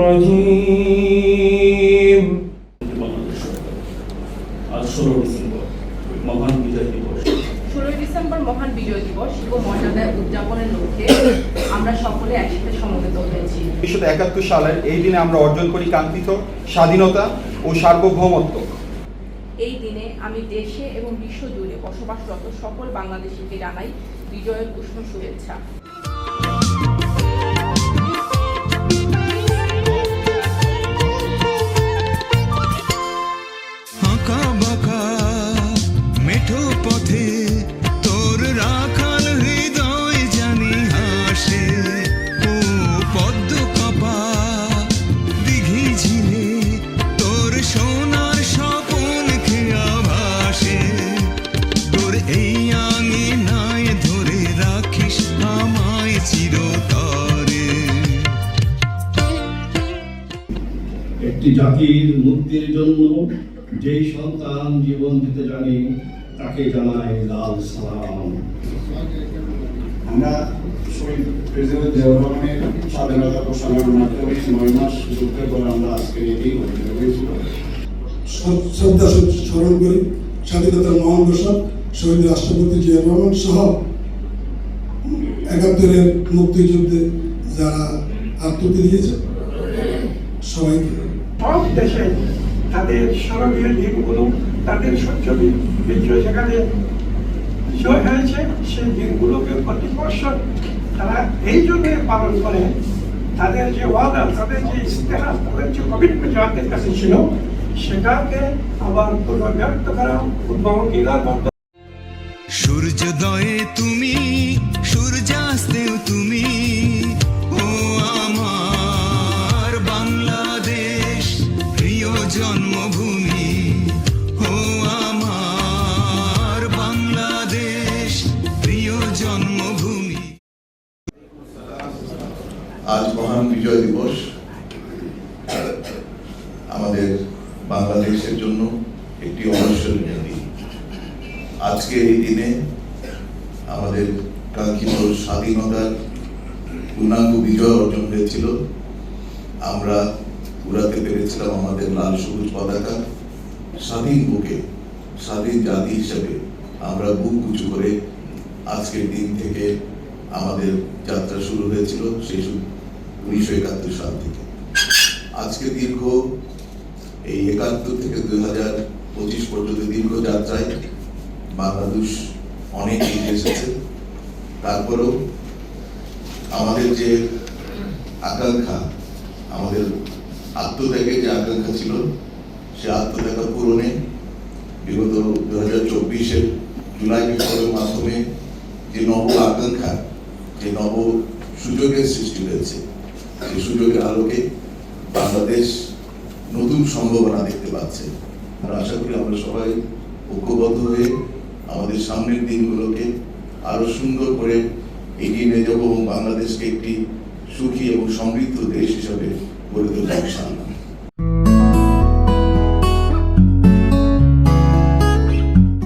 الرجيم আজ 16 ডিসেম্বর মহান বিজয় দিবস। 16 ডিসেম্বর মহান বিজয় দিবস ও মর্যাদায় উদযাপনের লক্ষ্যে আমরা সকলে একসাথে সমবেত হয়েছি। 1971 সালের এই দিনে আমরা অর্জন করি কাঙ্ক্ষিত স্বাধীনতা ও সার্বভৌমত্ব। এই দিনে আমি দেশে এবং বিশ্বজুড়ে বসবাসরত সকল বাংলাদেশিকে জানাই বিজয়ের উষ্ণ শুভেচ্ছা। মেঠো পথে তোর রাখাল হৃদয় জানি হাসে, ও পদ্ম কাপা দিঘি ঝিলে তোর সোনার স্বপন খেয়া ভাসে। তোর এই আঙিনায় ধরে রাখিস আমায় চিরতরে। একটি জাতির মুক্তির জন্য যেই সন্তান জীবন দিতে জানে তাকে জানায় লাল সালাম। আমরা শহীদ প্রেসিডেন্ট জিয়াউর রহমানের স্বাধীনতা ঘোষণার মাধ্যমে 9 মাস যুদ্ধের পর আমরা আজকে এটি হয়েছিল। শ্রদ্ধা স্মরণ করি স্বাধীনতার মহান ঘোষক শহীদ রাষ্ট্রপতি জিয়াউর রহমান সহ 71-এর মুক্তিযুদ্ধে যারা আত্মহত্যা দিয়েছে সবাইকে। সব দেশে তাদের স্মরণীয় দিনগুলো, তাদের সহ্য বিজয় যেখানে বিজয় হয়েছে সেই দিনগুলোকে প্রতি বছর তারা এই জন্য পালন করে তাদের যে ওয়াদা, তাদের যে ইস্তেহার, তাদের যে কমিটমেন্ট যাদের কাছে ছিল সেটাকে আবার পুনর্ব্যক্ত করা উদ্ভাবনীরা। সূর্যোদয়ে তুমি, সূর্যাস্তেও তুমি, ও আমার বাংলাদেশ প্রিয় জন্মভূমি। ও আমার বাংলাদেশ প্রিয় জন্মভূমি। আজ মহান বিজয় দিবস আমাদের বাংলাদেশের জন্য একটি অবিস্মরণীয় দিন। আজকে এই দিনে আমাদের কাঙ্ক্ষিত স্বাধীনতার পূর্ণাঙ্গ বিজয় অর্জন হয়েছিল। আমরা উড়াতে পেরেছিলাম আমাদের লাল সবুজ পতাকা। স্বাধীন বুকে, স্বাধীন জাতি হিসেবে আমরা বুক উঁচু করে আজকের দিন থেকে আমাদের যাত্রা শুরু হয়েছিল সেই 1971 সাল থেকে। আজকে দীর্ঘ এই 71 থেকে 2025 পর্যন্ত দীর্ঘ যাত্রায় বাংলাদেশ অনেক এগিয়ে এসেছে। তারপরেও আমাদের যে আকাঙ্ক্ষা, আমাদের আত্মত্যাগের যে আকাঙ্ক্ষা ছিল সে আত্মত্যাগ পূরণে বিগত 2024-এর জুলাই বিপ্লবের মাধ্যমে যে নব আকাঙ্ক্ষা, যে নব সুযোগের সৃষ্টি হয়েছে, সেই সুযোগের আলোকে বাংলাদেশ নতুন সম্ভাবনা দেখতে পাচ্ছে। আমরা আশা করি আমরা সবাই ঐক্যবদ্ধ হয়ে আমাদের সামনের দিনগুলোকে আরো সুন্দর করে এগিয়ে নিয়ে যাব এবং বাংলাদেশকে একটি সুখী এবং সমৃদ্ধ দেশ হিসাবে গড়ে তুলব ইনশাআল্লাহ।